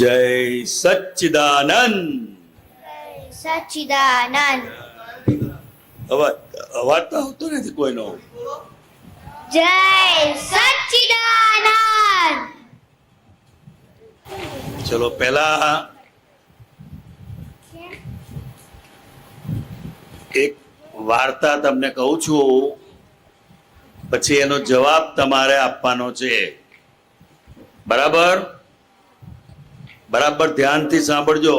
જય સચ્ચિદાનંદ. સચ્ચિદાનંદ. અવાજ અવાજ તો આવતો નથી કોઈનો. જય સચ્ચિદાનંદ. ચલો પહેલા એક વાર્તા તમને કહું છું, પછી એનો જવાબ તમારે આપવાનો છે. બરાબર? બરાબર ધ્યાનથી સાંભળજો.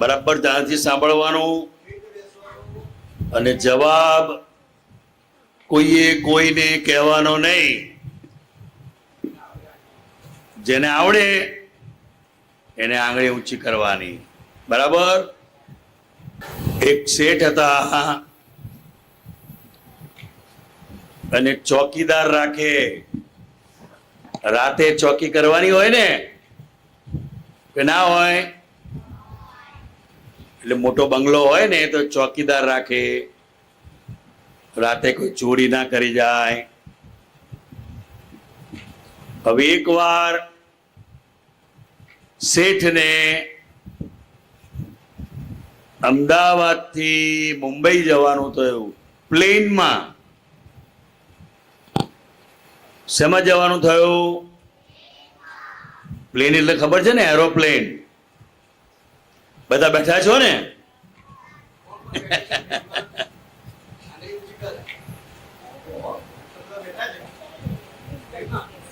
બરાબર ધ્યાનથી સાંભળવાનું, અને જવાબ કોઈને કહેવાનો નહીં. જેને આવડે એને આંગળી ઊંચી કરવાની. બરાબર? એક શેઠ હતા અને ચોકીદાર રાખે. રાતે ચોકી કરવાની હોય ને, કે ના હોય? એટલે મોટો બંગલો હોય ને તો ચોકીદાર રાખે, રાતે કોઈ ચોરી ના કરી જાય. હવે એકવાર શેઠને અમદાવાદથી મુંબઈ જવાનું થયું પ્લેનમાં. શેમાં જવાનું થયું? પ્લેન એટલે ખબર છે ને, એરોપ્લેન. બધા બેઠા છો ને?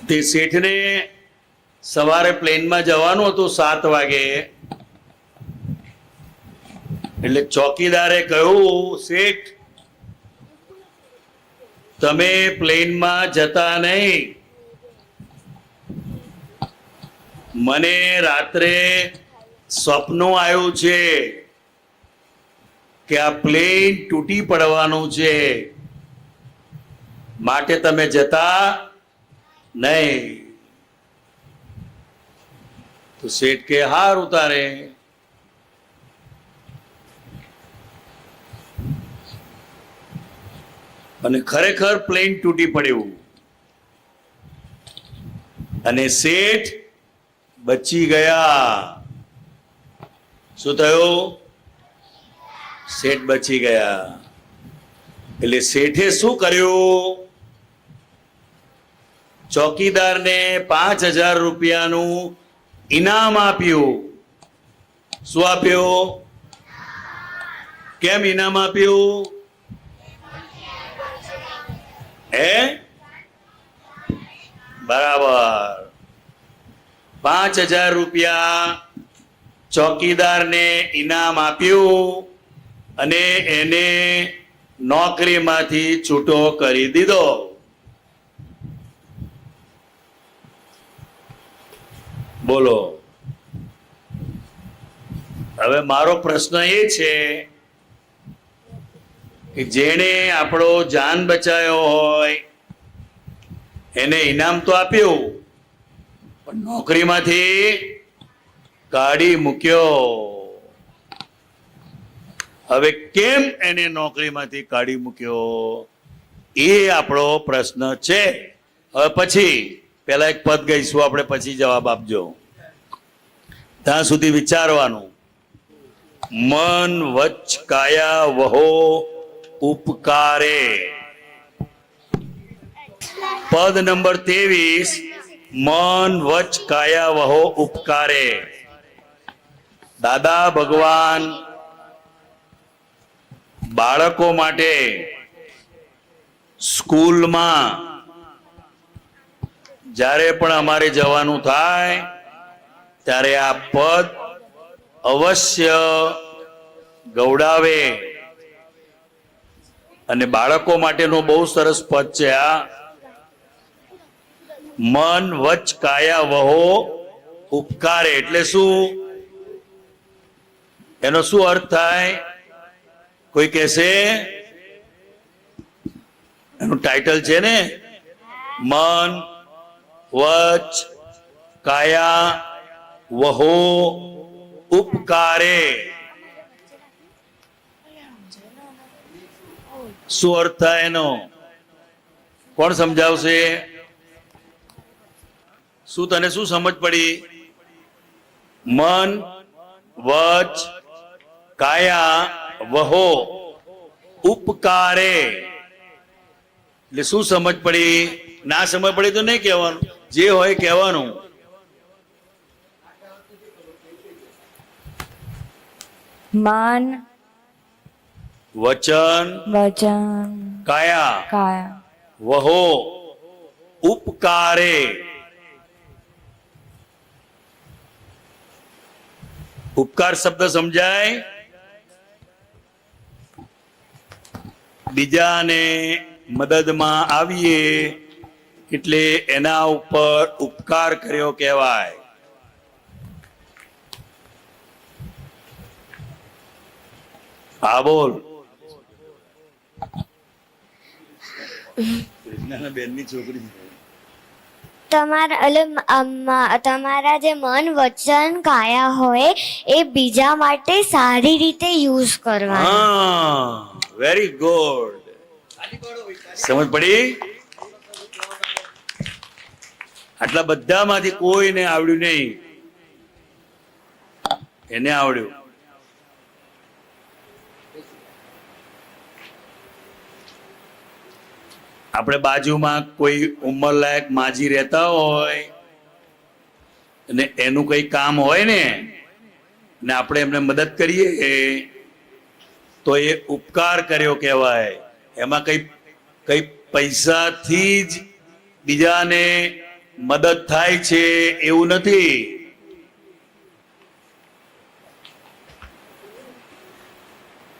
તે શેઠને સવારે પ્લેનમાં જવાનું હતું 7 વાગે. એટલે ચોકીદારે કહ્યું, શેઠ તમે પ્લેનમાં જતા નહીં. મને રાત્રે સ્વપ્નો આવ્યું છે કે આ પ્લેન તૂટી પડવાનું છે, માટે તમે જતા નહીં. તો શેઠ કે હારું તારે. અને ખરેખર પ્લેન તૂટી પડ્યું અને શેઠ બચી ગયા. શું થયું? શેઠ બચી ગયા. એટલે શેઠે શું કર્યું? ચોકીદારને 5,000 રૂપિયાનું ઇનામ આપ્યું. શું આપ્યું? કેમ ઇનામ આપ્યું? બરાબર. 5,000 રૂપિયા ચોકીદારને ઇનામ આપ્યું અને એને નોકરીમાંથી છૂટો કરી દીધો. બોલો. હવે મારો પ્રશ્ન એ છે કે જેણે આપણો જાન બચાવ્યો હોય એને ઇનામ તો આપ્યું, પણ નોકરીમાંથી કાઢી મૂક્યો. હવે કેમ એને નોકરીમાંથી કાઢી મૂક્યો, એ આપણો પ્રશ્ન છે. હવે પછી પેલા એક પદ ગઈશું આપણે, પછી જવાબ આપજો. ત્યાં સુધી વિચારવાનું. મન વચ કાયા વહો ઉપકારે. પદ નંબર 23. મન વચ કાયા વહો ઉપકારે. દાદા ભગવાન બાળકો માટે સ્કૂલમાં જ્યારે પણ અમારે જવાનું થાય ત્યારે આ પદ અવશ્ય ગૌડાવે. અને બાળકો માટેનું બહુ સરસ પદ છે આ. મન વચ કાયા વહો ઉપકારે એટલે શું? એનો શું અર્થ થાય? કોઈ કહેશે? એનું ટાઇટલ છે ને, મન વચ કાયા વહો ઉપકારે. શું અર્થ થાય એનો? કોણ સમજાવશે? શું તને શું સમજ પડી? મન, વચ, કાયા, વહો, ઉપકારે. એટલે શું સમજ પડી? ના સમજ પડી તો નહીં કહેવાનું, જે હોય કહેવાનું. મન, વચન, વચન, કાયા, કાયા, વહો, ઉપકારે. ઉપકાર શબ્દ સમજાય? બીજાને મદદમાં આવીએ એટલે એના ઉપર ઉપકાર કર્યો કહેવાય. હા બોલ. બેનની છોકરી તમારા જે મન વચન કાયા હોય એ બીજા માટે સારી રીતે યુઝ કરવાના. હા, વેરી ગુડ. સમજ પડી? આટલા બધામાંથી કોઈને આવડ્યું નહીં, એને આવડ્યું. આપણે બાજુમાં કોઈ ઉંમરલાયક માજી રહેતા હોય અને એનું કઈ કામ હોય ને આપણે એમને મદદ કરીએ તો એ ઉપકાર કર્યો કહેવાય. એમાં કઈ પૈસાથી જ બીજાને મદદ થાય છે એવું નથી.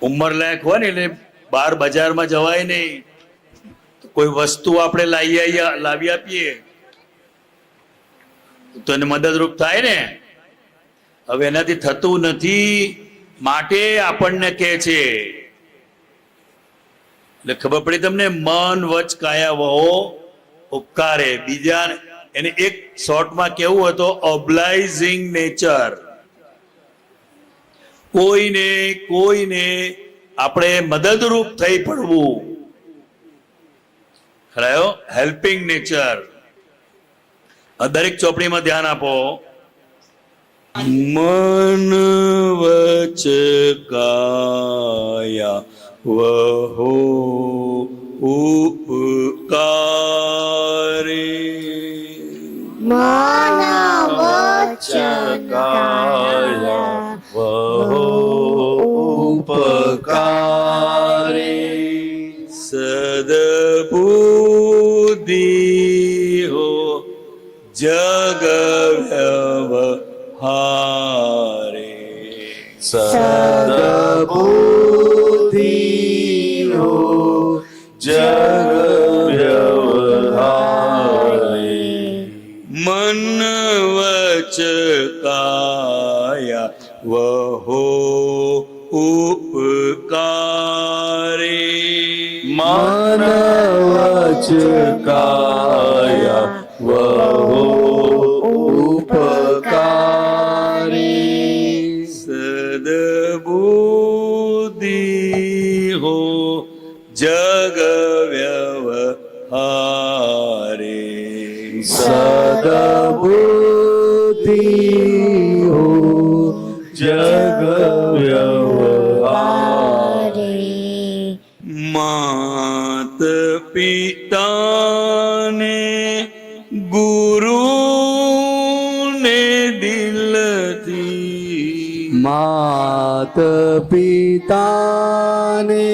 ઉંમરલાયક હોય ને એટલે બહાર બજારમાં જવાય નહીં, કોઈ વસ્તુ આપણે લાવી આપીએ તો એને મદદરૂપ થાય ને. હવે એનાથી થતું નથી માટે આપણને કહે છે. એટલે ખબર પડી તમને? મન, વચ, કાયા, વહો, ઉપકારે. બીજા એને એક શોર્ટમાં કેવું હતું, ઓબ્લાઇઝિંગ નેચર. કોઈને આપણે મદદરૂપ થઈ પડવું. ખરાયો હેલ્પિંગ નેચર. દરેક ચોપડીમાં ધ્યાન આપો. મન, વચ, કાયા, વહો, ઉપકારે. મન વચન કાયા વહો, ઉપકારે. સદબુદ્ધિ હો જગ વ્યવહારે. સદબુદ્ધિ હો જગ વ્યવહારે. મન, વચ, કાયા, વહો, ઉપકારે. મન, વચ, કાયા, વહો, ઉપકારે. સદબુદ્ધિ હો જગ વ્યવહારે. સદબુદ્ધિ હો જગ વ્યવહારે. માત પિતાને ગુરુને દિલથી. માત પિતાને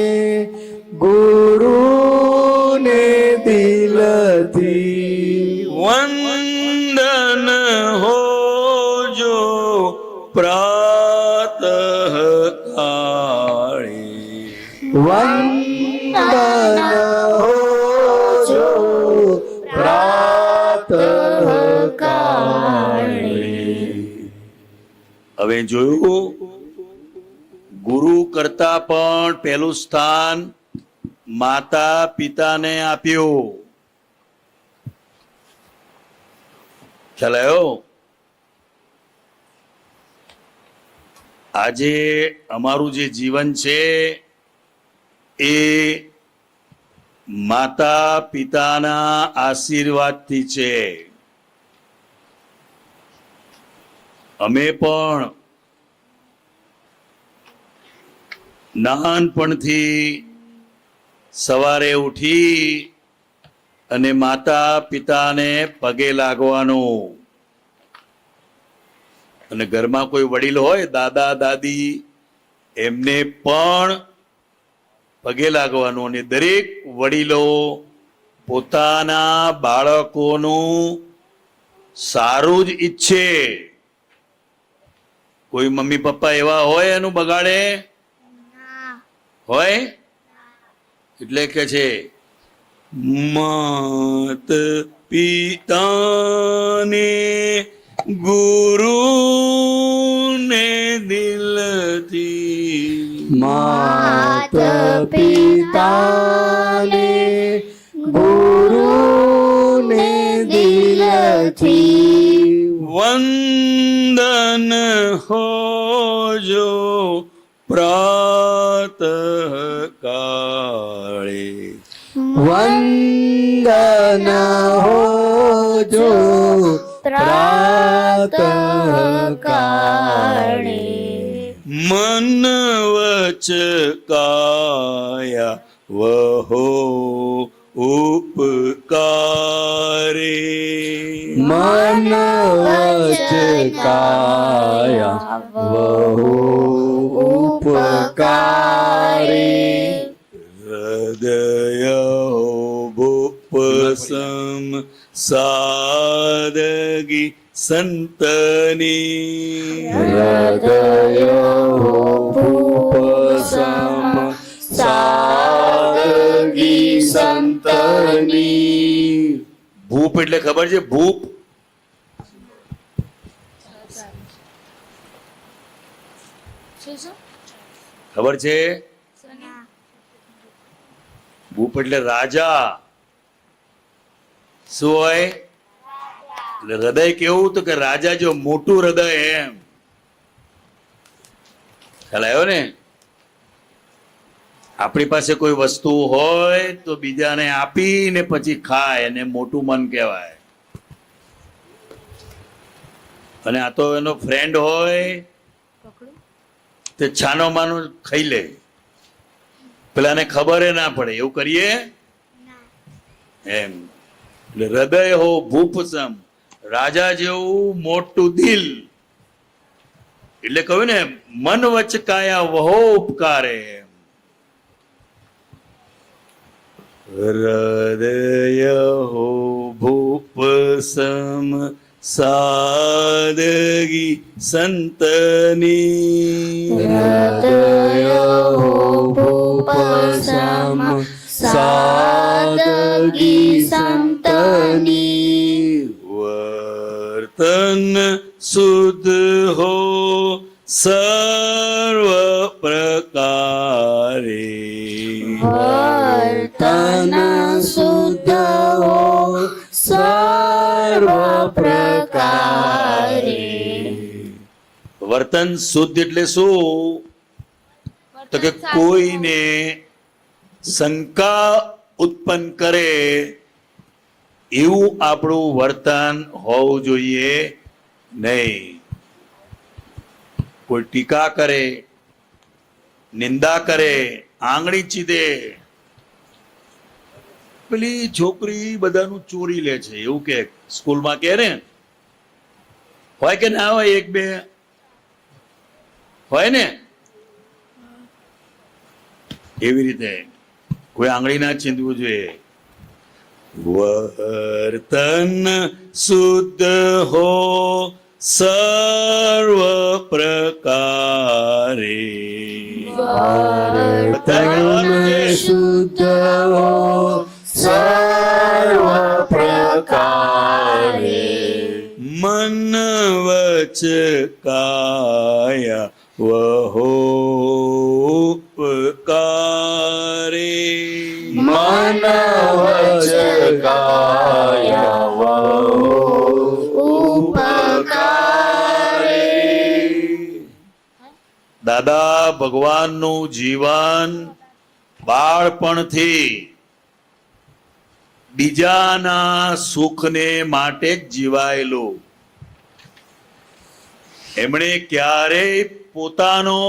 ગુરુને દિલથી. વંદન હો જો પ્રાતઃ કાળે. વંદન હોજો પ્રાતઃ કાળે. હવે જોયું, ગુરુ કરતા પણ પહેલું સ્થાન માતા પિતાને આપ્યું. ખ્યાલ આવ્યો? આજે અમારું જે જીવન છે એ માતા પિતાના આશીર્વાદથી છે. અમે પણ નાનપણથી સવારે ઉઠી અને માતા પિતાને પગે લાગવાનું, અને ઘરમાં કોઈ વડીલ હોય દાદા દાદી એમને પણ પગે લાગવાનું. અને દરેક વડીલો પોતાના બાળકોનું સારું જ ઈચ્છે. કોઈ મમ્મી પપ્પા એવા હોય એનું બગાડે હોય? એટલે કે છે માત પિતાને ગુરુ ને દિલથી, માત પિતાને ગુરુને દિલથી વંદન હોજો પ્રાતઃ કાળે, વંદન હોજો પ્રાતઃ કાળે, મન વચ કાયા વહો ઉપકારે, મન વચ કાયા વહુ ઉપકારે, હૃદય ભૂપસમ સાદગી સંતની, હૃદય ભૂપસમ સાદગી સંતની. ભૂપ એટલે ખબર છે? ભૂપ ખબર છે? ભૂપ એટલે રાજા. શું હોય? એટલે હૃદય કેવું? તો કે રાજા જો મોટું હૃદય એમ. ખ્યાલ આવ્યો ને? આપણી પાસે કોઈ વસ્તુ હોય તો બીજાને આપીને પછી ખાય, એને મોટું મન કહેવાય. અને આ તો એનો ફ્રેન્ડ હોય તે છાનો માનો ખાઈ લે, પેલાને ખબર ના પડે. એવું કરીએ એમ. એટલે હૃદય હો ભૂપસમ, રાજા જેવું મોટું દિલ. એટલે કહ્યું ને મન વચ કાયા વહો ઉપકારે. હૃદય હો ભૂપસમ સાદગી સંતની, હૃદય ભૂપસમ સાદગી સંતની, વર્તન શુદ્ધ હો સર્વ પ્રકારે, વર્તન શુદ્ધ હો સર્વ પ્રકારે. વર્તન શુદ્ધ એટલે શું? તો કે કોઈને શંકા ઉત્પન્ન કરે એવું આપણું વર્તન હોવું જોઈએ નહીં. કોઈ ટીકા કરે, નિંદા કરે, આંગળી ચીધે, પેલી છોકરી બધાનું ચોરી લે છે એવું કે સ્કૂલમાં કે ને, હોય કે ના હોય? એક બે હોય ને. એવી રીતે કોઈ આંગળી ના ચીંધવું જોઈએ. વર્તન શુદ્ધ હો સર્વ પ્રકારે, વર્તન શુદ્ધ હો સર્વ પ્રકારે, મન વચ કાયા વહો ઉપકારે, મન વચ કાયા વહુ ઉપકારે. દાદા ભગવાનનું જીવન બાળપણથી બીજાના સુખને માટે જ જીવાયેલું. એમણે ક્યારેય પોતાનો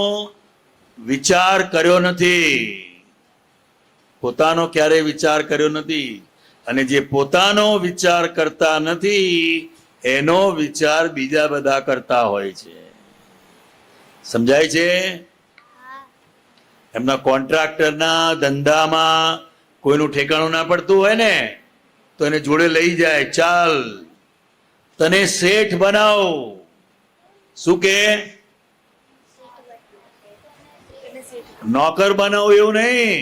વિચાર કર્યો નથી, પોતાનો ક્યારેય વિચાર કર્યો નથી. અને જે પોતાનો વિચાર કરતા નથી એનો વિચાર બીજા બધા કરતા હોય છે. સમજાય છે? એમના કોન્ટ્રાક્ટરના ધંધામાં કોઈનું ઠેકાણું ના પડતું હોય ને તો એને જોડે લઈ જાય, ચાલ તને શેઠ બનાવ. શું કે? નોકર બનાવ એવું નહીં,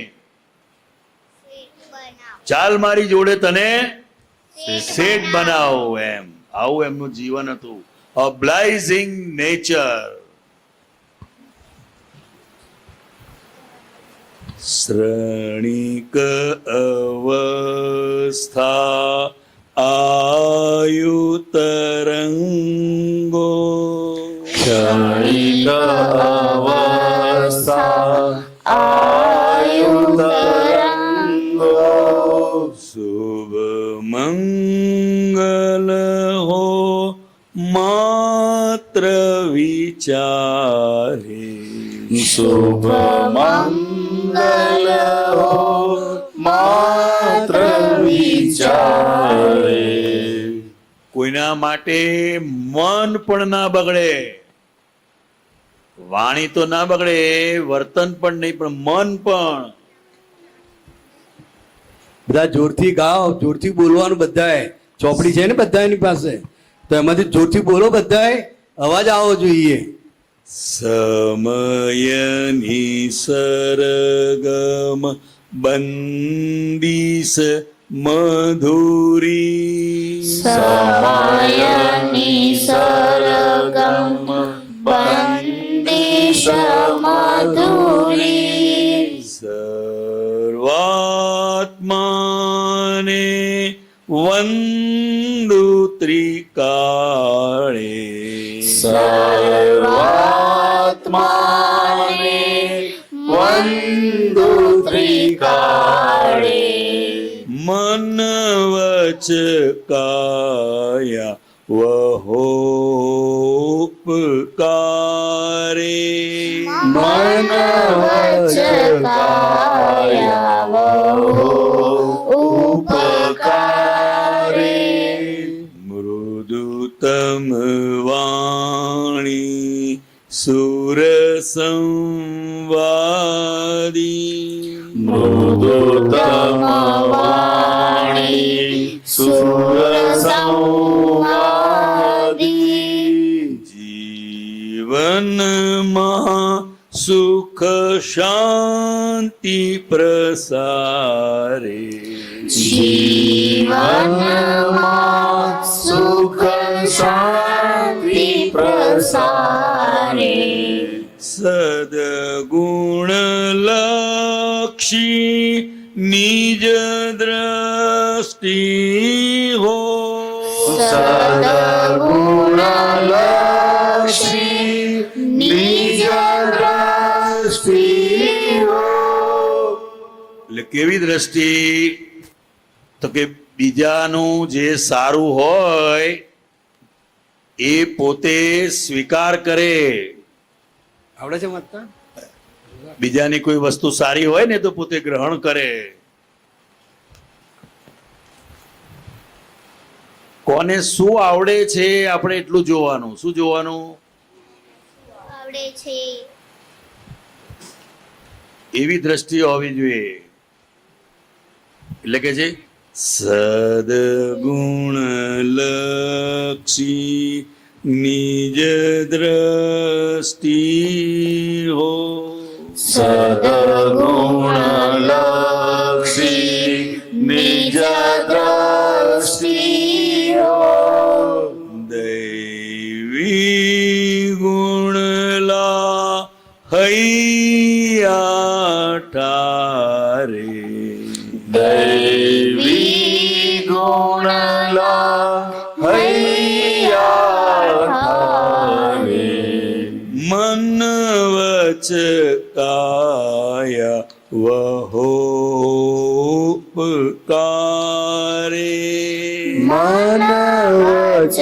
ચાલ મારી જોડે તને શેઠ બનાવ. એમ આવું એમનું જીવન હતું. અબ્લાઇઝિંગ નેચર. શ્રણિક અવસ્થા આયુતરંગો, ક્ષણિક અવસ્થા આયુતરંગો, શુભ મંગલ હો માત્ર વિચારે, શુભ મંગલ હો માત્ર વિચારે. કોઈના માટે મન પણ ના બગડે, વાણી તો ના બગડે, વર્તન પણ નહીં, પણ મન પણ. બધા જોરથી ગાઓ, જોરથી બોલવાનું. બધાએ ચોપડી છે ને બધાની પાસે, તો એમાંથી જોરથી બોલો. બધાએ અવાજ આવવો જોઈએ. સમયની સરગમ બંદીશ મધુરી, સમયની સરગમ બંદિશ મધુરી, સર્વાત્માને વંદુ ત્રિકાળે, સર્વાત્માને વંદુ ત્રિકાળે, મન વચ કાયા વહોપકારે, મન વચ કાયા વહોપકારે, મૃદુતમ વાણી સુર સંવાદી, મૃદુતમ વાણી સુર સંવાદી, જીવનમાં સુખ શાંતિ પ્રસારે, જીવનમાં સુખ શાંતિ પ્રસારે, સદગુણ લક્ષી નિજ દ્રષ્ટિ હો, સદગુણલક્ષી નિજ દ્રષ્ટિ હો. એટલે કેવી દ્રષ્ટિ? તો કે બીજાનું જે સારું હોય એ પોતે સ્વીકાર કરે. આવડે છે વાંચતા? બીજાની કોઈ વસ્તુ સારી હોય ને તો પોતે ગ્રહણ કરે. કોને શું આવડે છે આપણે એટલું જોવાનું. શું જોવાનું? આવડે છે એવી દ્રષ્ટિ હોવી જોઈએ. એટલે કે છે સદગુણ લક્ષી નિજ દ્રષ્ટિ હો, સદગુણલક્ષી નિજ દ્રષ્ટિ હો, દૈવી ગુણલા હૈયા ઠારે, દૈવી ગુણલા હૈયા ઠારે, મન વચ કાયા વહોપકારે, મન વચ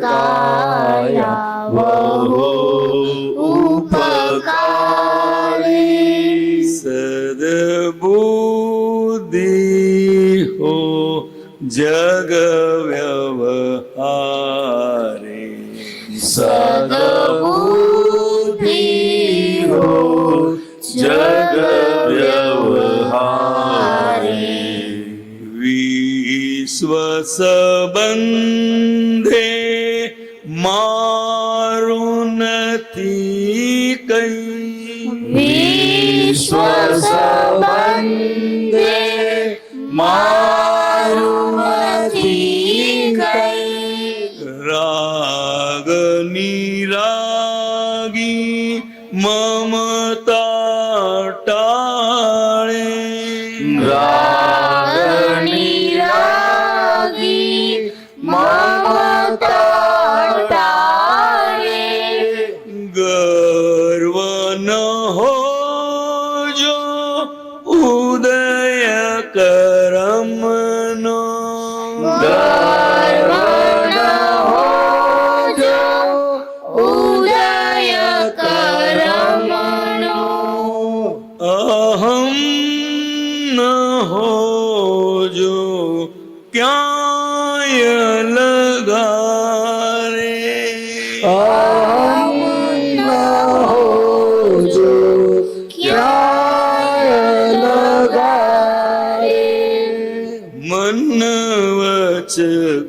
કાયા વહો हो जग व्यवहारे सद्बुद्धि हो जग व्यवहारे विश्व संबंधे मारू નથી કઈ विश्व संबंधे मारू નથી કઈ રાગ નિરાગી મમતા ટાળે રાગની રાગી મમતા ટાળે ગર્વ ન હો જો ઉદય કરમનો ગર્વ ન હોજો ઉદય કરમનો અહમ ન હો જો ક્યાંય લગારે અહમ ન હોજો ક્યાંય લગારે મન વચ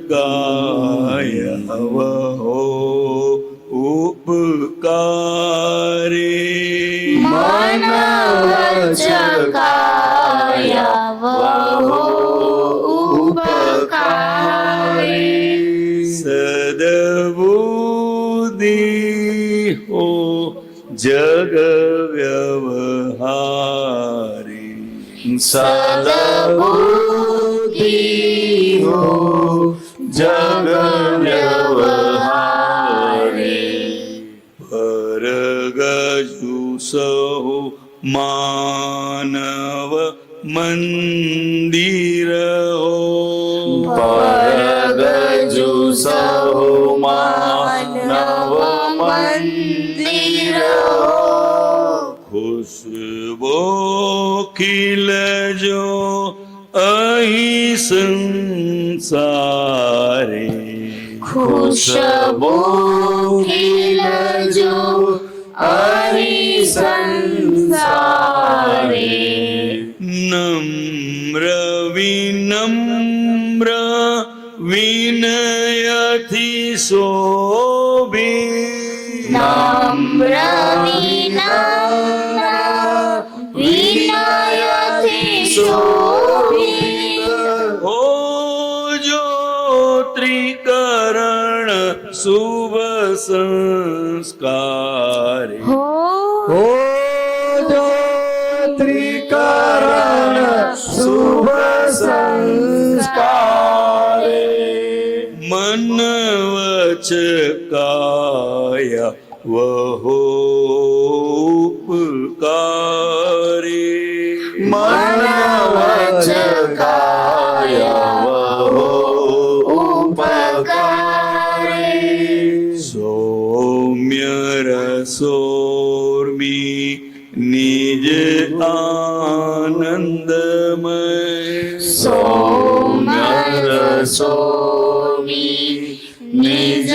કાય વહો ઉપકારે મન વચ કાય વહો ઉપકારે સદબુદ્ધિ હો જગ વ્યવહારે સદબુદ્ધિ હો જગ વ્યવહારે પરગજુ સહુ માનવ મંદિર હો પરગજુ સહુ માનવ મંદિર ખુશબો ખીલજો અહીં સંસારે ખુશબુ ખીલજો અહીં સંસારે નમ્ર વિનમ્ર વિનયથી શોભે નમ્ર વિનમ્ર વિનયથી શોભિત હો જો ત્રિકરણ શુભ સંસ્કારે હો જો ત્રિકરણ શુભ સંસ્કારે મન વચ કાય વહો ઉપકારે મન વચ કાય વહો ઉપકારે સૌમ્ય રસોર્મી નિજ આનંદમય સૌમ્ય રસોમી નિજ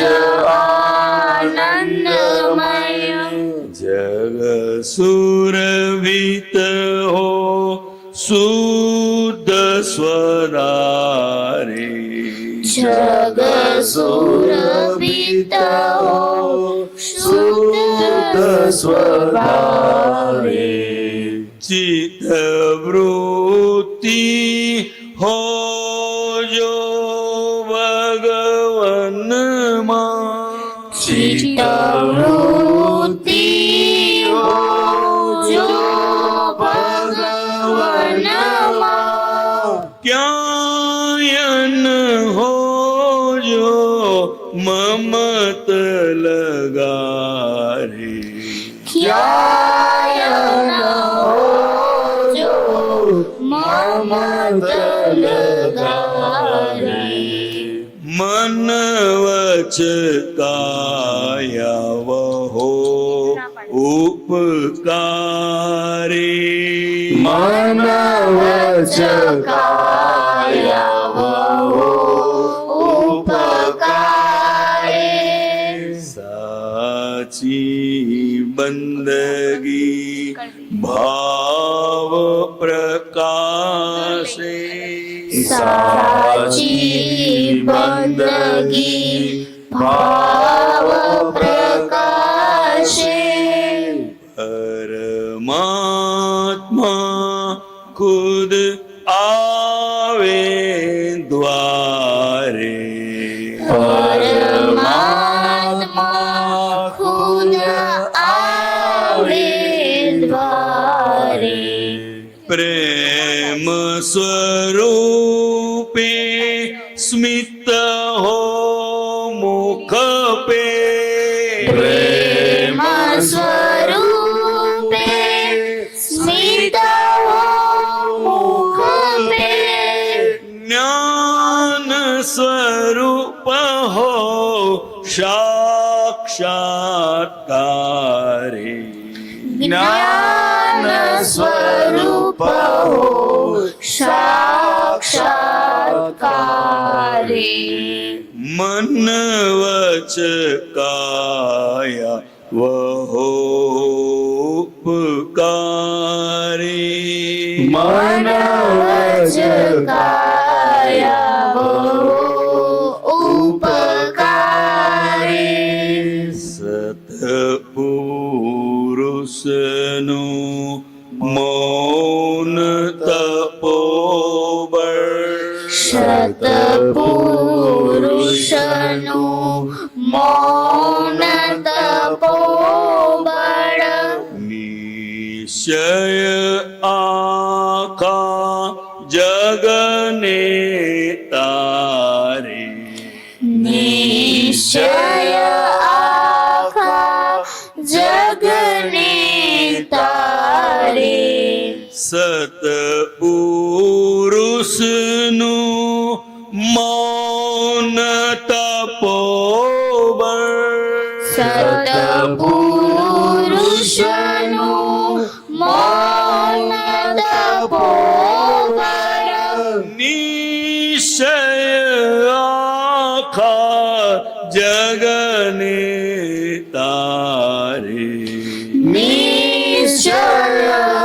આનંદમય જગ સુરવિત હો શુદ્ધ સ્વદારે જગ સુરભિત હો શુદ્ધ સ્વભાવે ચિત્ત વૃત્તિ હો જો ભગવનમાં ચિત્તવૃત્તિ હો જો ભગવનમાં ક્યાંય ન હો જો મમત લગારે ક્યાય ન હોજો મમત લગારે મન વચ કાયા વહો ઉપકારે મન વચ કાય બંદગી ભાવ પ્રકાશે સાચી બંદગી ભાવ પ્રકાશે પરમાત્મા ખુદ આવે દ્વારે પરમાત્મા ખુદ આવે દ્વારે પ્રેમ સ્વરૂપે સ્મિત હો મુખ પે પ્રેમ સ્વરૂપે સ્મિત હો મુખ પે જ્ઞાન સ્વરૂપ હો સાક્ષાત્કારે જ્ઞાન સ્વરૂપ હો સાક્ષાત્કારે મન વચ કાયા વહો ઉપકારે મન વચ કાયા વહો ઉપકારે સતપુરુષનું મૌન તપોબળ સતપુરુષનું મૌન તપોબળ નિશ્ચય આખા જગને તારે નિશ્ચય આખા જગને તારે સતપુરુષનું મૌન તપોબળ સતપુરુષનું મૌન તપોબળ નિશ્ચય આખા જગને તારે નિશ્ચય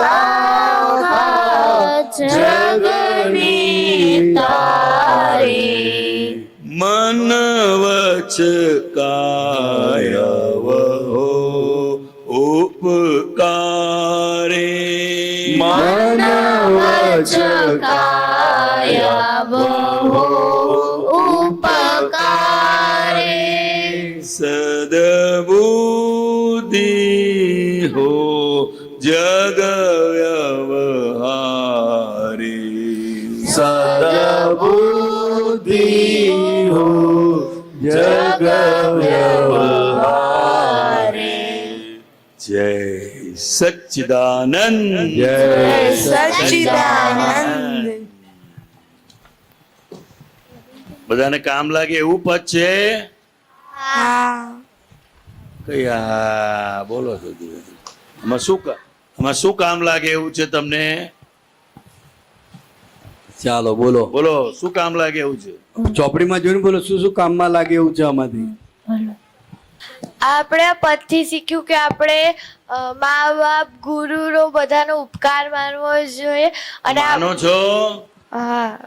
આખા જગને તારે મન વચ કાયા વહો ઉપકારે મન વચ કાયા વહો ઉપકારે સદબુદ્ધિ હો જગ વ્યવહારી સદબુદ્ધિ હો જગ વ્યવહારે જય સચ્ચિદાનંદ જય સચ્ચિદાનંદ બધાને કામ લાગે એવું પદ છે કયા બોલો છો આમાં શું કામ લાગે એવું છે તમને ચાલો બોલો બોલો શું કામ લાગે એવું છે ચોપડીમાં જોઈને બોલો શું શું કામમાં લાગે એવું છે આમાંથી આપણે આ પદથી શીખ્યું કે આપણે મા બાપ ગુરુનો બધાનો ઉપકાર માનવો જોઈએ અને માનો છો હા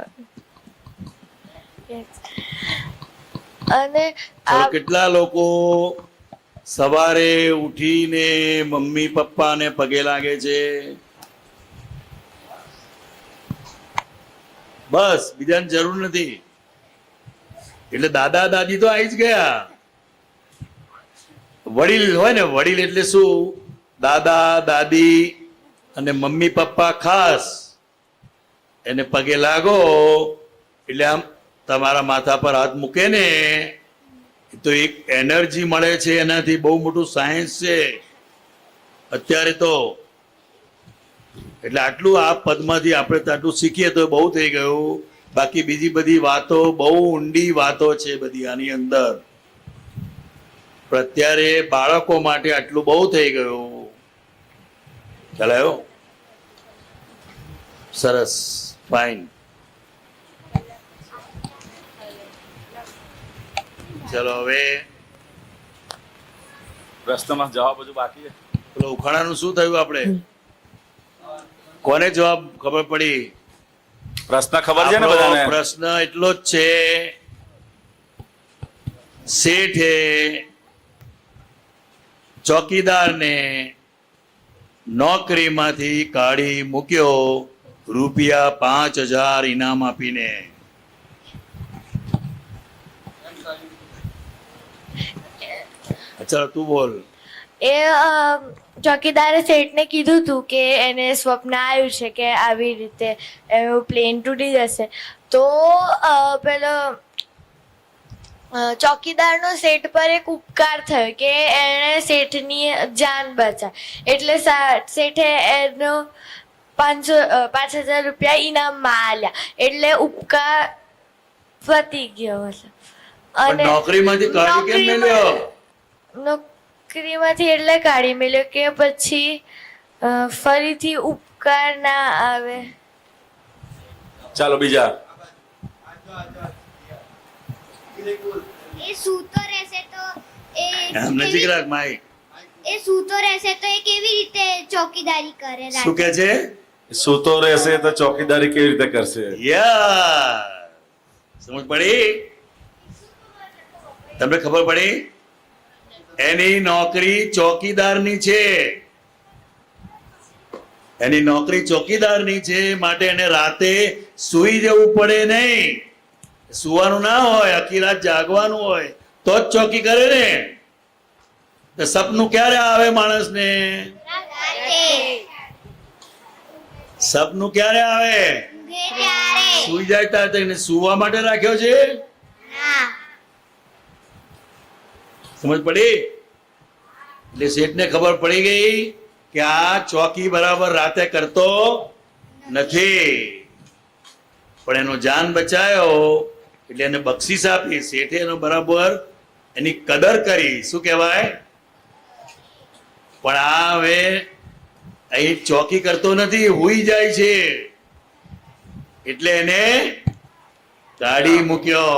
અને ચાલો, કેટલા લોકો સવારે ઉઠીને મમ્મી પપ્પાને પગે લાગે છે બસ બીજાની જરૂર નથી એટલે દાદા દાદી તો આવી જ ગયા વડીલ હોય ને વડીલ એટલે શું દાદા દાદી અને મમ્મી પપ્પા ખાસ એને પગે લાગો એટલે આમ તમારા માથા પર હાથ મૂકે ને તો એક એનર્જી મળે છે એનાથી બહુ મોટું સાયન્સ છે અત્યારે તો એટલે આટલું આ પદમાંથી આપણે તો આટલું શીખીએ તો બહુ થઈ ગયું બાકી બીજી બધી વાતો બહુ ઊંડી વાતો છે બધી આની અંદર પણ અત્યારે બાળકો માટે આટલું બહુ થઈ ગયું ચલાયો સરસ ફાઇન ચલો હવે પ્રશ્નમાં જવાબ હજુ બાકી છે પેલો ઉખાણાનું શું થયું આપણે કોને જવાબ ખબર પડી? પ્રશ્ન ખબર છે ને આપણો બધાને? પ્રશ્ન એટલો જ છે, શેઠે ચોકીદારને નોકરીમાંથી કાઢી મૂક્યો રૂપિયા 5,000 ઇનામ આપીને. ચાલ તું બોલ. એ ચોકીદારે શેઠને કીધું હતું કે એને સ્વપ્ન આવ્યું છે કે આવી રીતે એનું પ્લેન તૂટી જશે. તો પેલો ચોકીદારનો શેઠ પર એક ઉપકાર થયો કે એણે શેઠની જાન બચાવી, એટલે શેઠે એનો 5,000 રૂપિયા ઇનામમાં આલ્યા, એટલે ઉપકાર પતી ગયો હતો. પણ નોકરીમાંથી કાઢી કેમ મેલ્યો? નોકરીમાંથી એટલે કાઢી મેલ્યો કે પછી ફરીથી ઉપકાર ના આવે. ચાલો બીજા. એ સૂતો રહેશે તો આમ નજીક રાખ માઈક. એ સૂતો રહેશે તો એ કેવી રીતે ચોકીદારી કરે શું કે છે? સૂતો રહેશે તો ચોકીદારી કેવી રીતે કરશે? યા સમજ પડી? તમને ખબર પડી? એની નોકરી ચોકીદારની છે, એની નોકરી ચોકીદારની છે, માટે એને રાતે સૂઈ જવું પડે નહીં. સુવાનું ના હોય, આખી રાત જાગવાનું હોય તો જ ચોકી કરે ને. તો સપનું ક્યારે આવે માણસને? સપનું ક્યારે આવે? સુઈ જાય ત્યારે. એને સુવા માટે રાખ્યો છે. સમજ પડી? એટલે શેઠને ખબર પડી ગઈ કે આ ચોકી બરાબર રાતે કરતો નથી, પણ એનો જાન બચાયો એટલે એને બક્ષિસ આપી. શેઠે એનો બરાબર એની કદર કરી. શું કહેવાય? પણ આ હવે અહીં ચોકી કરતો નથી, હુઈ જાય છે, એટલે એને કાઢી મૂક્યો.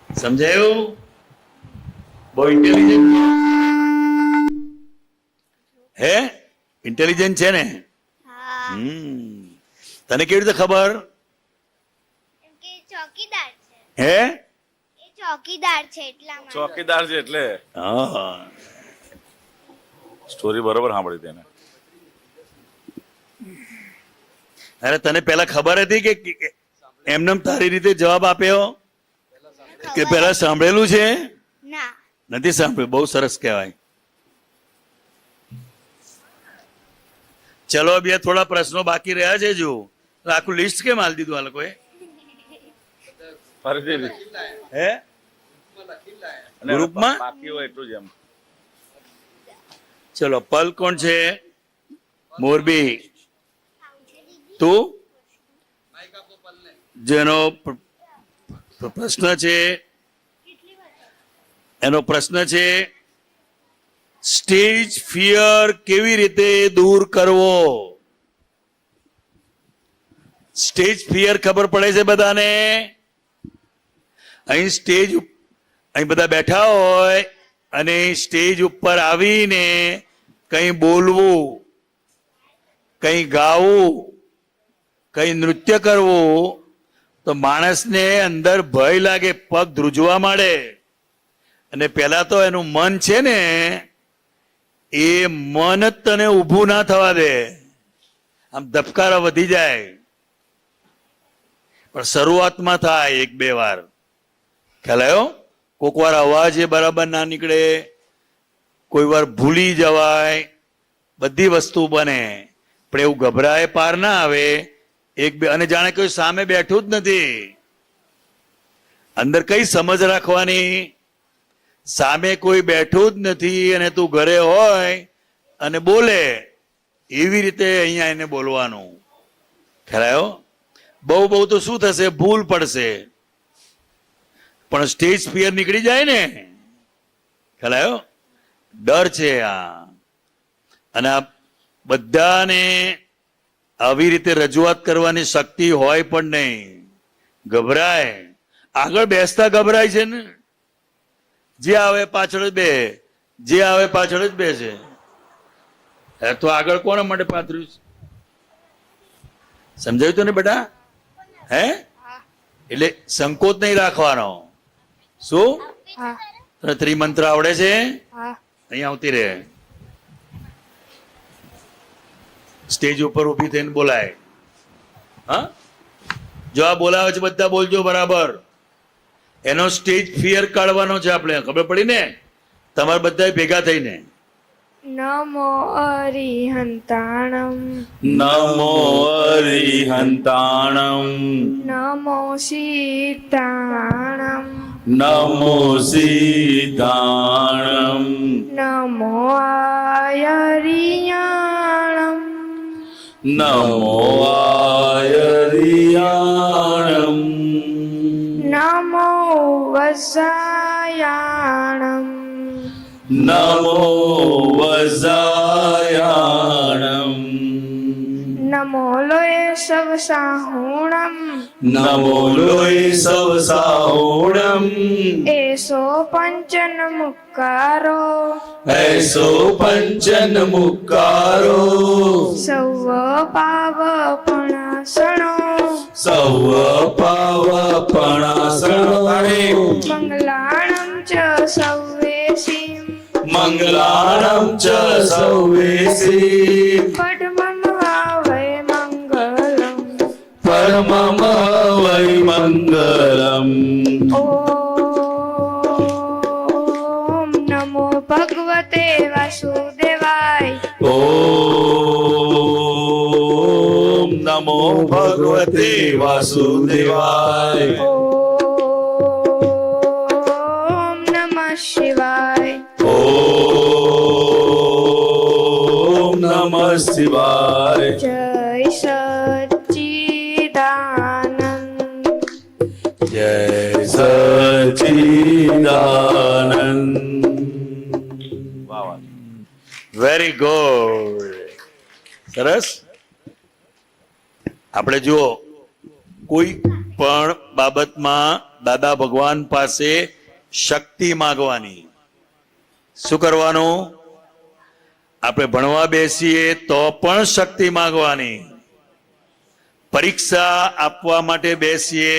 સમજાયું? બહુ ઇન્ટેલિજન્ટ હે? ઇન્ટેલિજન્ટ છે ને? તને કેવી રીતે ખબર? ચોકીદાર છે, હે? એ ચોકીદાર છે એટલા માટે. ચોકીદાર છે એટલે હા. સ્ટોરી બરોબર સાંભળી તેને. અરે તને પેલા ખબર હતી કે એમને તારી રીતે જવાબ આપ્યો કે પેલા સાંભળેલું છે? ના, નથી સાંભળ્યું. બહુ સરસ કહેવાય. ચલો બે થોડા પ્રશ્નો બાકી રહ્યા છે. જો આખું લિસ્ટ કેમ હાલ દીધું આ લોકોએ? ફરીથી હે? ગ્રુપમાં બાકી હોય એટલું જ એમ. ચલો પલ કોણ છે? મોરબી. તું જેનો પ્રશ્ન છે, એનો પ્રશ્ન છે સ્ટેજ ફિયર કેવી રીતે દૂર કરવો? સ્ટેજ ફિયર ખબર પડે છે બધાને? અહીં અહીં બધા બેઠા હોય અને સ્ટેજ ઉપર આવીને કંઈ બોલવું, કંઈ ગાવું, કંઈ નૃત્ય કરવું તો માણસને અંદર ભય લાગે, પગ ધ્રુજવા માંડે. અને પેલા તો એનું મન છે ને, એ મન જ તને ઊભું ના થવા દે, આમ ધબકારા વધી જાય. પણ શરૂઆતમાં થાય 1-2 વાર. ખ્યાલ આવ્યો? કોક વાર અવાજ એ બરાબર ના નીકળે, કોઈ વાર ભૂલી જવાય, બધી વસ્તુ બને. પણ એવું ગભરાય પાર ના આવે. 1-2 અને જાણે કોઈ સામે બેઠું જ નથી. અંદર કઈ સમજ રાખવાની? સામે કોઈ બેઠું જ નથી અને તું ઘરે હોય અને બોલે, એવી રીતે અહીંયા એને બોલવાનું. ખ્યાલ આવ્યો? બહુ તો શું થશે? ભૂલ પડશે. પણ સ્ટેજ ફિયર નીકળી જાય ને. ખ્યાલ આવ્યો? ડર છે આ. અને આ બધાને આવી રીતે રજૂઆત કરવાની શક્તિ હોય પણ નહીં. ગભરાય, આગળ બેસતા ગભરાય છે ને. જે આવે પાછળ જ બે, જે આવે પાછળ જ બેસે. તો આગળ કોના માટે પાથર્યું છે? સમજાયું તો ને બેટા? હે એટલે સંકોચ નહીં રાખવાનો. શું હા તને ત્રિમંત્ર આવડે છે? હા અહીંયા આવતી રહે. સ્ટેજ ઉપર ઊભી થઈને બોલાય. હા જો આ બોલાવે છે બધા બોલજો બરાબર. એનો સ્ટેજ ફિયર કાઢવાનો છે આપણે. ખબર પડી ને? તમારે બધા ભેગા થઈને નમો અરિહંતાણમ નમો અરિહંતાણમ નમો સીતાણમ નમો સીતાણમ નમો આયરિયાણમ નમો આયરિયાણમ નમો વસાયાણમ નમો વજાયાણમ નમો લોય સવ સાહુણમ નમો લોય સવ સાહુણમ એસો પંચન મુક્કારો એસો પંચન મુક્કારો સૌ પાવપણાસણો સૌ પાવપણાસણો મંગલાણમ ચ સૌવેશી મંગલાણમ ચ સૌવેસી પડમમ વૈ મંગલમ પરમમ વૈ મંગલમ ઓમ નમો ભગવતે વાસુદેવાય ઓમ નમો ભગવતે વાસુદેવાય ઓમ નમઃ શિવાય ઓમ નમઃ શિવાય જય સચ્ચિદાનંદ જય સચ્ચિદાનંદ. વાહ વાહ. Very good. સરસ. આપણે જુઓ કોઈ પણ બાબતમાં દાદા ભગવાન પાસે શક્તિ માંગવાની. શું કરવાનું? આપણે ભણવા બેસીએ તો પણ શક્તિ માંગવાની. પરીક્ષા આપવા માટે બેસીએ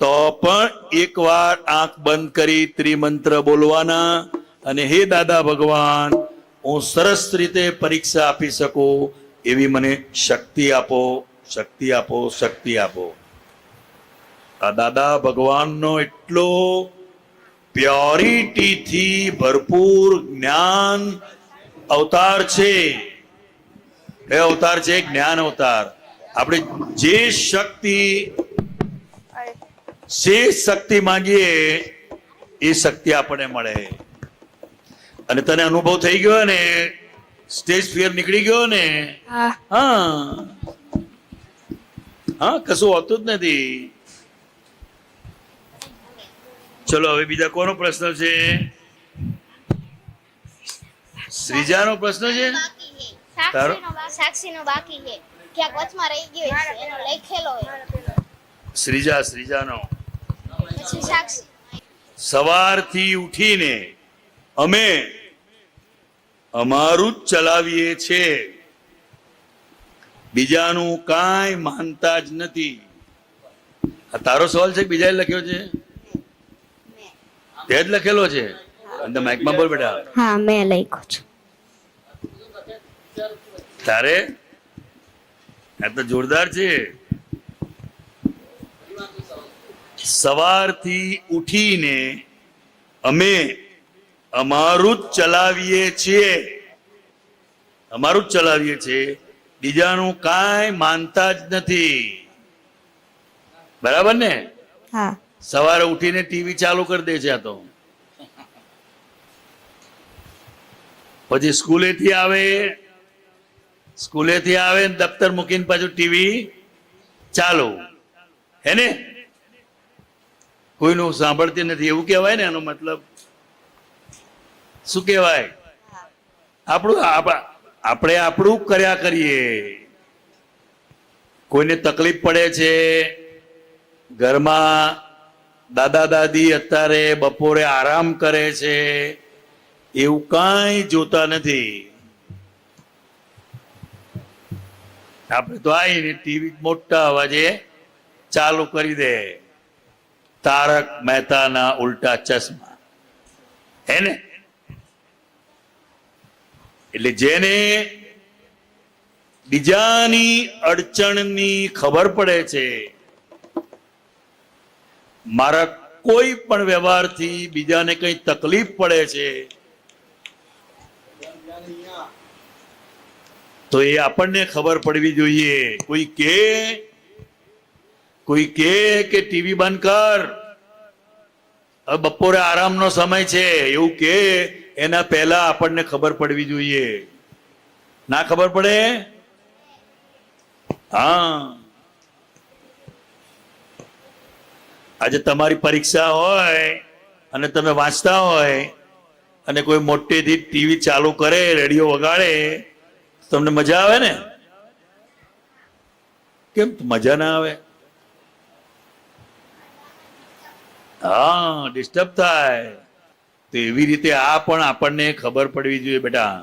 તો પણ એકવાર આંખ બંધ કરી ત્રિમંત્ર બોલવાના અને હે દાદા ભગવાન, હું સરસ રીતે પરીક્ષા આપી શકું એવી મને શક્તિ આપો, શક્તિ આપો, શક્તિ આપો. આ દાદા ભગવાનનો એટલો પ્યોરિટીથી ભરપૂર જ્ઞાન અવતાર છે. એ અવતાર છે જ્ઞાન અવતાર. આપણે જે શક્તિ માંગીએ એ શક્તિ આપણને મળે. અને તને અનુભવ થઈ ગયો ને, સ્ટેજ ફિયર નીકળી ગયો ને? હા હા હા, કશું હોતું જ નથી. ચલો હવે બીજા કોનો પ્રશ્ન છે? શ્રીજાનો પ્રશ્ન છે. તારો? સાક્ષીનો બાકી છે, ક્યાંક વચમાં રહી ગયો છે, એનો લખેલો હોય. શ્રીજાનો. પછી સાક્ષી સવારથી ઉઠીને અમે અમારું જ ચલાવીએ છીએ, બીજાનું કાંઈ માનતા જ નથી. આ તારો સવાલ છે કે બીજાએ લખ્યો છે? તે જ લખેલો છે. અને માઇકમાં બોલ બેટા. હા મેં લખ્યું છે. તારે આ તો જોરદાર છે. સવારથી ઉઠીને અમે અમારું જ ચલાવીએ છીએ, અમારું જ ચલાવીએ છીએ, બીજાનું કાંઈ માનતા જ નથી. બરાબર ને? હા સવારે ઉઠીને ટીવી ચાલુ કરી દે છે આ તો. પછી સ્કૂલેથી આવે ને દફતર મૂકીને પાછું ટીવી ચાલુ. હે ને? કોઈનું સાંભળતી નથી એવું કહેવાય ને? એનો મતલબ શું કહેવાય? આપણે આપણું કર્યા કરીએ. કોઈને તકલીફ પડે છે ઘરમાં, દાદા દાદી અત્યારે બપોરે આરામ કરે છે, એવું કાંઈ જોતા નથી. આપણે તો આવીને ટીવી મોટા અવાજે ચાલુ કરી દે, તારક મહેતાના ઉલ્ટા ચશ્મા, હે ને? એટલે જેને બીજાની અડચણની ખબર પડે છે, મારા કોઈ પણ વ્યવહારથી બીજાને કઈ તકલીફ પડે છે, તો એ આપણને ખબર પડવી જોઈએ. કોઈ કે ટીવી બંધ કર, હવે બપોરે આરામનો સમય છે, એવું કે એના પહેલા આપણને ખબર પડવી જોઈએ. ના ખબર પડે? હા, આજે તમારી પરીક્ષા હોય અને તમે વાંચતા હોય અને કોઈ મોટેથી ટીવી ચાલુ કરે, રેડિયો વગાડે, તમને મજા આવે ને? કેમ મજા ના આવે? હા, ડિસ્ટર્બ થાય. તો એવી રીતે આ પણ આપણને ખબર પડવી જોઈએ. બેટા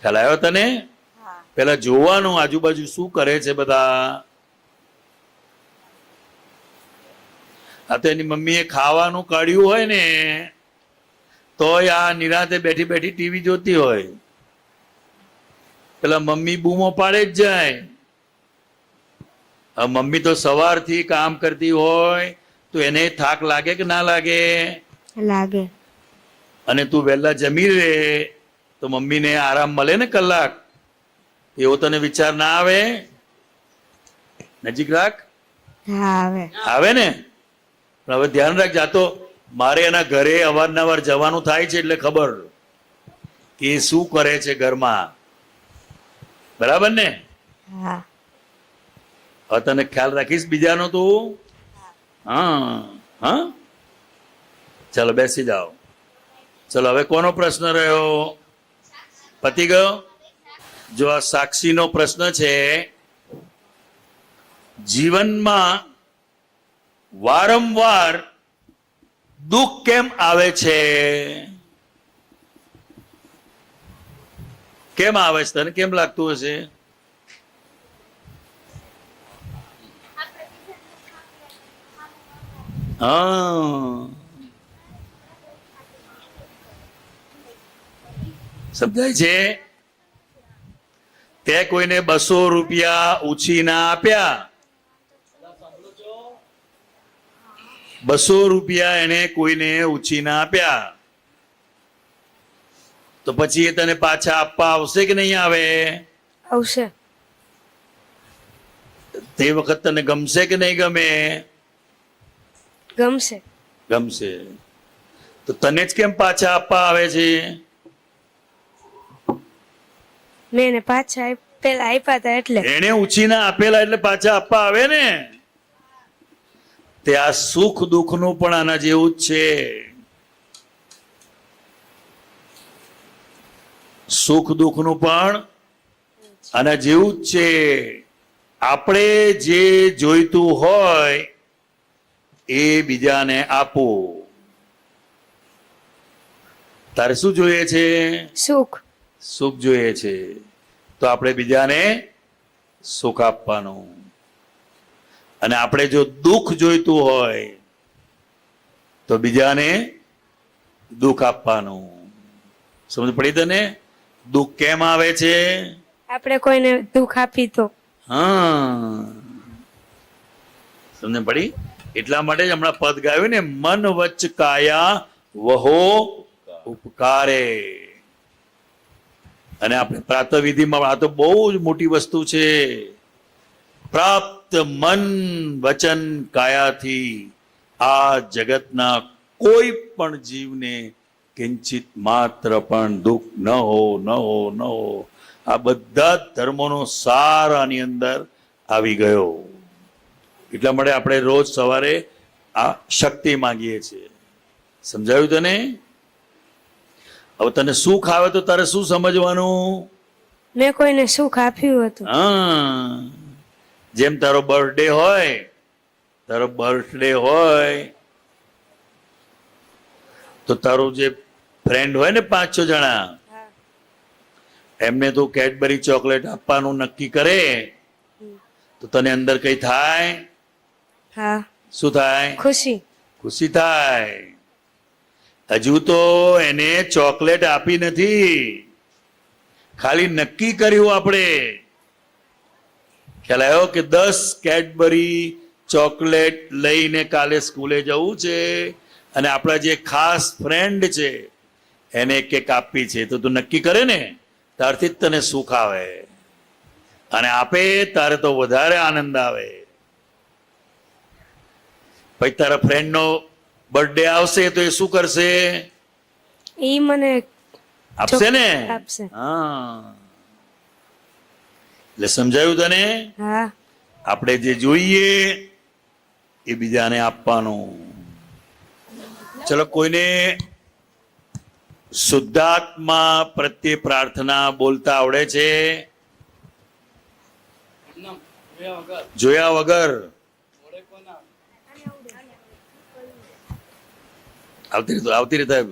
ખ્યાલ આવ્યો તને? પેલા જોવાનું આજુબાજુ શું કરે છે બધા. આ તો એની મમ્મીએ ખાવાનું કાઢ્યું હોય ને તોય આ નિરાંતે બેઠી બેઠી ટીવી જોતી હોય. પેલા મમ્મી બૂમો પાડે જ જાય. હવે મમ્મી તો સવારથી કામ કરતી હોય તો એને થાક લાગે કે ના લાગે? લાગે. અને તું વહેલા જમી લે તો મમ્મીને આરામ મળે ને કલાક. એવો તને વિચાર ના આવે? નજીક રાખ. આવે ને? પણ હવે ધ્યાન રાખ. જાતો મારે એના ઘરે અવારનવાર જવાનું થાય છે એટલે ખબર કે શું કરે છે ઘરમાં. બરાબર ને? હવે તને ખ્યાલ રાખીશ બીજાનો તું? હા હા, ચાલો બેસી જાઓ. ચલો હવે કોનો પ્રશ્ન રહ્યો? પતી ગયો? જો આ સાક્ષીનો પ્રશ્ન છે, જીવનમાં વારંવાર દુઃખ કેમ આવે છે? કેમ આવે છે? તને કેમ લાગતું હશે? હા, સમજાય છે? તે કોઈને 200 રૂપિયા ઉછીના આપ્યા, 200 રૂપિયા એને કોઈને ઉછીના આપ્યા, તો પછી એ તને પાછા આપવા આવશે કે નહીં આવે? આવશે. તે વખત તને ગમશે કે નહીં ગમે? ગમશે. ગમશે. તો તને જ કેમ પાછા આપવા આવે છે? મેં એને પાછા પેલા આપ્યા હતા એટલે. એને ઉછીના આપેલા એટલે પાછા આપવા આવે ને? તે આ સુખ દુઃખ નું પણ આના જેવું જ છે. સુખ દુઃખ નું પણ આના જેવું જ છે. આપણે જે જોઈતું હોય એ બીજાને આપવું. તારે શું જોઈએ છે? સુખ. સુખ જોઈએ છે તો આપણે બીજાને સુખ આપવાનું. અને આપણે જો દુઃખ જોઈતું હોય તો બીજાને દુઃખ આપવાનું. સમજ પડી તને? દુઃખ કેમ આવે છે? આપણે કોઈને દુઃખ આપી તો. હા, સમજ પડી? એટલા માટે જ હમણાં પદ ગાયું ને, મન વચ કાયા વહો ઉપકારે. અને આપણે પ્રાતઃવિધિમાં આ તો બહુ જ મોટી વસ્તુ છે. પ્રાપ્ત મન વચન કાયાથી આ જગતના કોઈ પણ જીવને કિંચિત માત્ર પણ દુઃખ ન હો, ન હો, ન હો. આ બધા જ ધર્મોનો સાર આની અંદર આવી ગયો. એટલા માટે આપણે રોજ સવારે આ શક્તિ માંગીએ છીએ. સમજાયું તને? હવે તને સુખ આવે તો તારે શું સમજવાનું? મેં કોઈને સુખ આપ્યું હતું. હા, જેમ તારો બર્થડે હોય તો તારું જે ફ્રેન્ડ હોય ને 5-6 જણા, એમને તું કેડબરી ચોકલેટ આપવાનું નક્કી કરે તો તને અંદર કઈ થાય? હા શું થાય? ખુશી ખુશી થાય. હજુ તો એને ચોકલેટ આપી નથી, ખાલી નક્કી કર્યું આપણે. ખ્યાલ આવ્યો કે 10 કેડબરી ચોકલેટ લઈને કાલે સ્કૂલે જવું છે અને આપણા જે ખાસ ફ્રેન્ડ છે એને કેક આપવી છે. તો તું નક્કી કરે ને ત્યારથી જ તને સુખ આવે, અને આપે તારે તો વધારે આનંદ આવે. પછી તારા ફ્રેન્ડનો બર્થડે આવશે તો એ શું કરશે? એ મને આપશે ને? આપશે. હા, એટલે સમજાયું તને? હા આપણે જે જોઈએ એ બીજાને આપવાનું. ચલો, કોઈને શુદ્ધાત્મા પ્રત્યે પ્રાર્થના બોલતા આવડે છે? જોયા વગર આવતી રહે સાહેબ,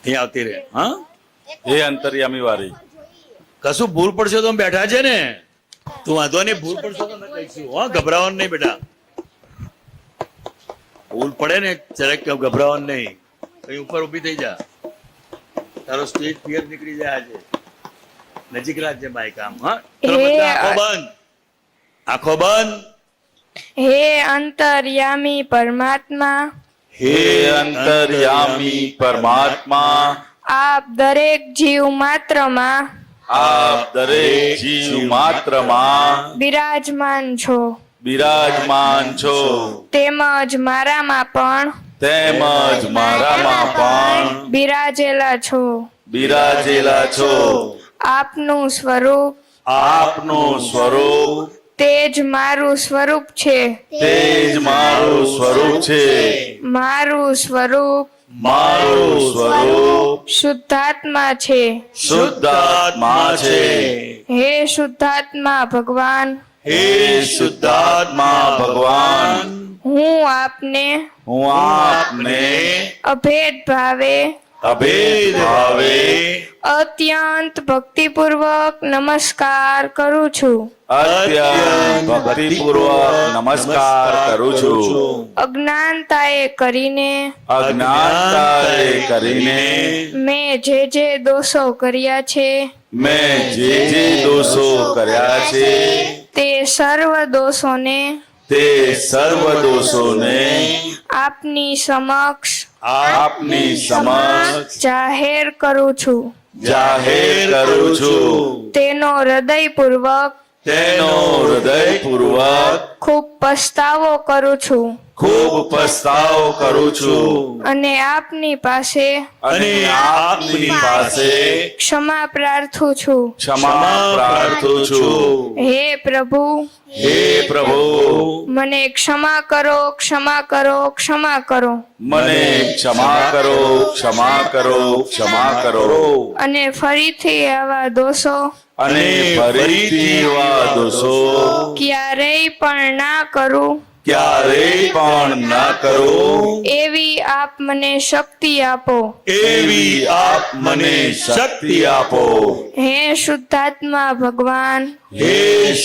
અહીં આવતી રહે. હા, હે અંતર્યામી વારી, કશું ભૂલ પડશે તો અમે બેઠા છે ને. તું વાંધો નહીં, ભૂલ પડશે તો અમે કહીશું. હા, ગભરાવાનું નહીં બેટા. ભૂલ પડે ને જરાક ગભરાવાનું નહીં. કઈ ઉપર ઊભી થઈ જા, તારો સ્ટેજ ફિયર નીકળી જાય. આજે નજીક રાખજે માઈક આમ. હા, ચલો બધા આંખો બંધ, આંખો બંધ. હે અંતર્યામી પરમાત્મા, હે અંતર્યામી પરમાત્મા, આપ દરેક જીવ માત્રમાં આપ દરેક જીવ માત્રમાં બિરાજમાન છો, બિરાજમાન છો, તેમજ મારામાં પણ તેમજ મારામાં પણ બિરાજેલા છો. બિરાજેલા છો. આપનું સ્વરૂપ આપનું સ્વરૂપ તે જ મારું સ્વરૂપ છે. તે જ મારું સ્વરૂપ છે. મારું સ્વરૂપ મારું સ્વરૂપ શુદ્ધાત્મા છે. શુદ્ધાત્મા છે. હે શુદ્ધાત્મા ભગવાન, હે શુદ્ધાત્મા ભગવાન, હું આપને હું આપને અભેદ ભાવે અભેદ ભાવે અત્યંત ભક્તિપૂર્વક નમસ્કાર કરું છું. અત્યંત ભક્તિપૂર્વક નમસ્કાર કરું છું. અજ્ઞાનતાએ કરીને અજ્ઞાનતાએ કરીને મેં જે દોષો કર્યા છે મેં જે દોષો કર્યા છે તે સર્વ દોષોને તે સર્વ દોષોને આપની સમક્ષ આપની સમક્ષ જાહેર કરું છું. જાહેર કરું છું. તેનો હૃદયપૂર્વક તેનો હૃદયપૂર્વક ખૂબ પસ્તાવો કરું છું ખૂબ પસ્તાવો કરું છું અને આપની પાસે અને આપની પાસે ક્ષમા પ્રાર્થું છું. ક્ષમા પ્રાર્થું છું. હે પ્રભુ, હે પ્રભુ, મને ક્ષમા કરો, ક્ષમા કરો, ક્ષમા કરો. મને ક્ષમા કરો, ક્ષમા કરો, ક્ષમા કરો. અને ફરીથી આવા દોષો અને ફરીથી એવા દોષો ક્યારેય પણ ના કરું ક્યારેય પણ ના કરું એવી આપ મને શક્તિ આપો. એવી આપ મને શક્તિ આપો. હે શુદ્ધાત્મા ભગવાન, હે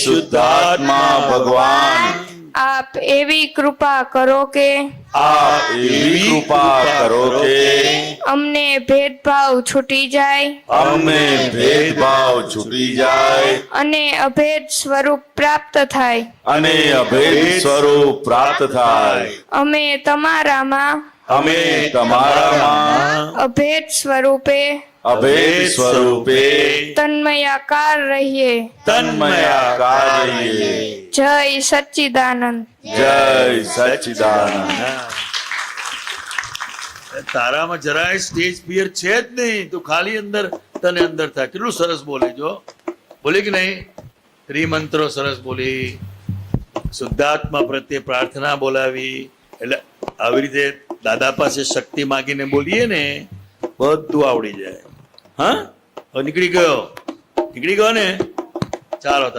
શુદ્ધાત્મા ભગવાન, આપ એવી કૃપા કરો કે આપ એવી કૃપા કરો કે અમને ભેદભાવ છૂટી જાય અમને ભેદભાવ છૂટી જાય અને અભેદ સ્વરૂપ પ્રાપ્ત થાય. અને અભેદ સ્વરૂપ પ્રાપ્ત થાય. અમે તમારામાં અમે તમારામાં અભેદ સ્વરૂપે અભેદ સ્વરૂપે તન્મયાકાર રહીએ. તન્મયાકાર રહીએ. જય સચ્ચિદાનંદ. જય સચ્ચિદાનંદ. તારામાં જરાય સ્ટેજ ફિયર છે જ નહીં. તું ખાલી અંદર તને અંદર થાય. કેટલું સરસ બોલે જો, બોલી કે નહીં? ત્રિમંત્રો સરસ બોલી, શુદ્ધાત્મા પ્રત્યે પ્રાર્થના બોલાવી. એટલે આવી રીતે દાદા પાસે શક્તિ માગીને બોલીએ ને બધું આવડી જાય. હા, નીકળી ગયો ને? ચાલો.